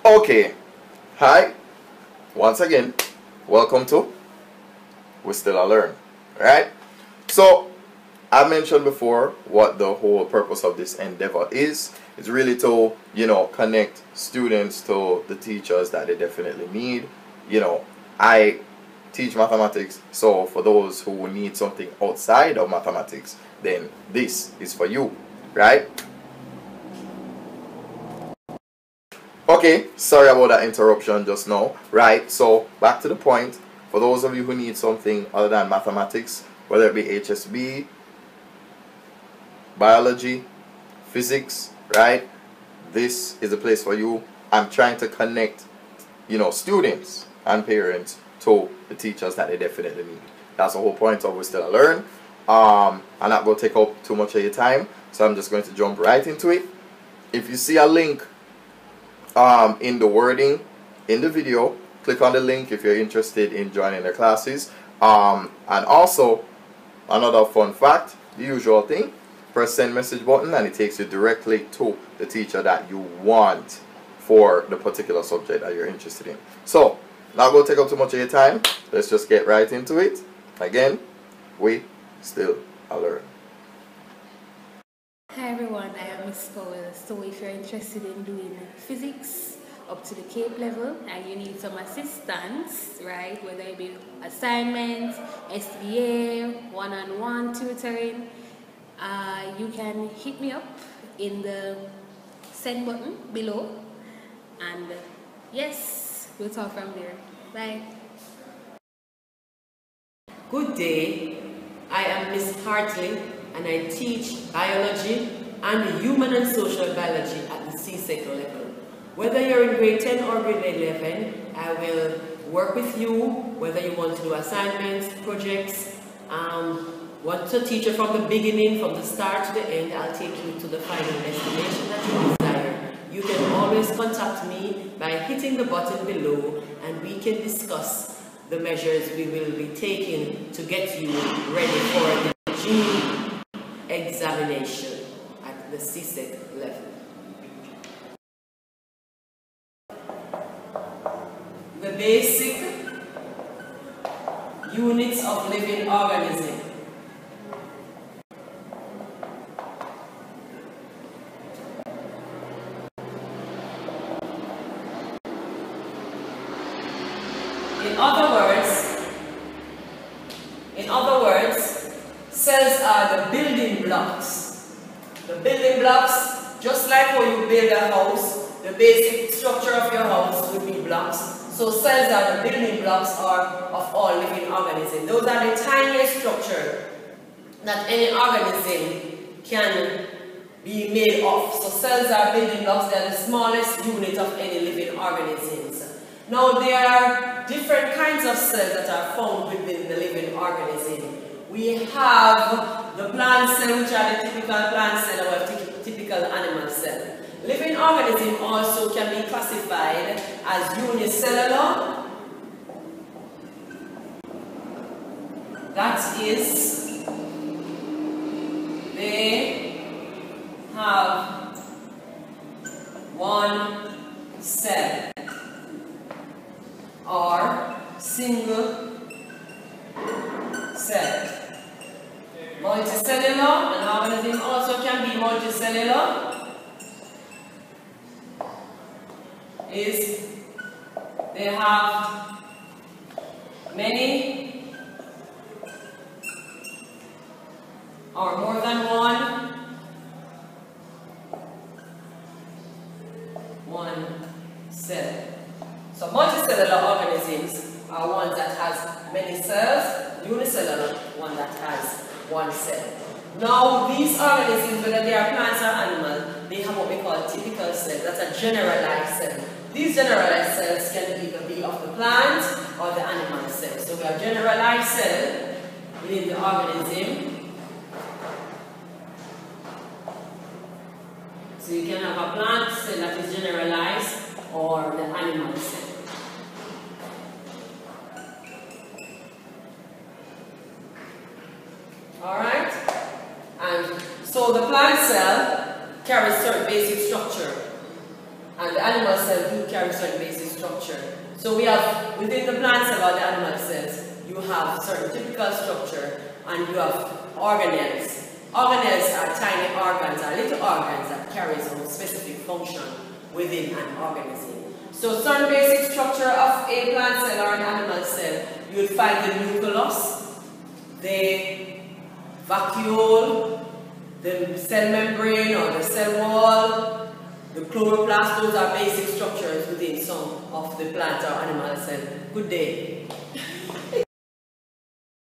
Okay, hi, once again, welcome to We Still a Learn, right? So, I mentioned before what the whole purpose of this endeavor is. It's really to, connect students to the teachers that they definitely need. I teach mathematics, so for those who need something outside of mathematics, then this is for you, right? Okay, sorry about that interruption just now. Right, so back to the point. For those of you who need something other than mathematics, whether it be HSB, biology, physics, right? This is a place for you. I'm trying to connect, students and parents to the teachers that they definitely need. That's the whole point of We Still Learn. I'm not going to take up too much of your time, so I'm just going to jump right into it. If you see a link in the wording in the video, click on the link if you're interested in joining the classes. And also, another fun fact, the usual thing, press send message button and it takes you directly to the teacher that you want for the particular subject that you're interested in. So, not going to take up too much of your time. Let's just get right into it. Again, we still learn. Hi everyone, I am Miss Powell. So if you're interested in doing physics up to the Cape level and you need some assistance, right, whether it be assignments, SBA, one-on-one tutoring, you can hit me up in the send button below, and yes, we'll talk from there. Bye. Good day, I am Miss Hartley and I teach biology and human and social biology at the CSEC level. Whether you're in grade 10 or grade 11, I will work with you, whether you want to do assignments, projects, want to teach you from the beginning, from the start to the end. I'll take you to the final destination that you desire. You can always contact me by hitting the button below and we can discuss the measures we will be taking to get you ready for the June examination at the CSEC level. The basic units of living organism. In other words, cells are the building blocks. The building blocks, just like how you build a house, the basic structure of your house would be blocks. So cells are the building blocks of all living organisms. Those are the tiniest structure that any organism can be made of. So cells are building blocks. They are the smallest unit of any living organisms. Now there are different kinds of cells that are found within the living organism. We have the plant cell, which are the typical plant cell or typical animal cell. Living organism also can be classified as unicellular. That is, they have one cell or single cell. Multicellular, an organism also can be multicellular, is they have many or more than one cell. So multicellular organisms are ones that has many cells, unicellular one that has one cell. Now these organisms, whether they are plants or animals, they have what we call typical cells. That's a generalized cell. These generalized cells can either be of the plant or the animal cell. So we have generalized cell within the organism. So you can have a plant cell that is generalized or the animal cell. Alright? And so the plant cell carries certain basic structure. And the animal cells do carry certain basic structure. So we have, within the plant cell or the animal cells, you have certain typical structure and you have organelles. Organelles are tiny organs, are little organs that carry some specific function within an organism. So certain basic structure of a plant cell or an animal cell, you will find the nucleus, the vacuole, the cell membrane or the cell wall, the chloroplast. Those are basic structures within some of the plant or animal cell. Good day.